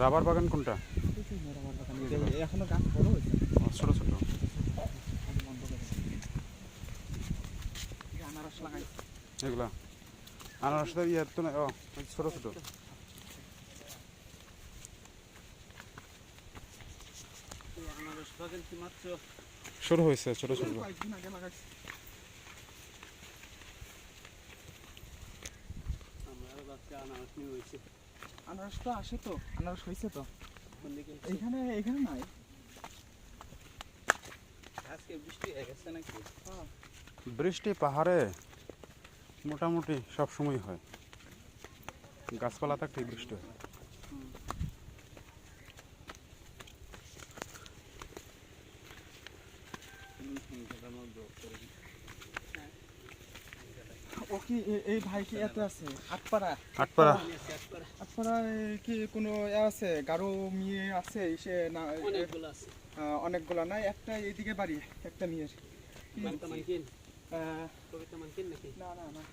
Rubber বাগান কোনটা? এখনো গাছ বড় হয়েছে, ছোট ছোট আনারস লাগাইছে। এগুলা আনারসের ইয়ে তো না, ও ছোট ছোট। আনারস বাগান কি মাত্র শুরু হয়েছে ছোট ছোট। কয়েকদিন আগে লাগাইছে। আমরা ভাবছি আনারস নিয়ে হয়েছে। আনারস তো আসে তো, আনারস হয়েছে তো কোন দিকে এইখানে, এখানে নাই। আজকে বৃষ্টি হয়ে গেছে নাকি? বৃষ্টি পাহাড়ে মোটামুটি সব সময় হয়, গাছপালা থাকতে বৃষ্টি হয়। ও কি এই ভাই কি এত আছে আটপাড়া? আটপাড়া আটপাড়া কি কোনো আছে গারো মেয়ে আছে সে না? অনেকগুলো আছে। অনেকগুলা নাই, একটা এইদিকে বাড়ি একটা মেয়ের। কবিতা মানকিন আহ, কবিতা মানকিন নাকি? না না না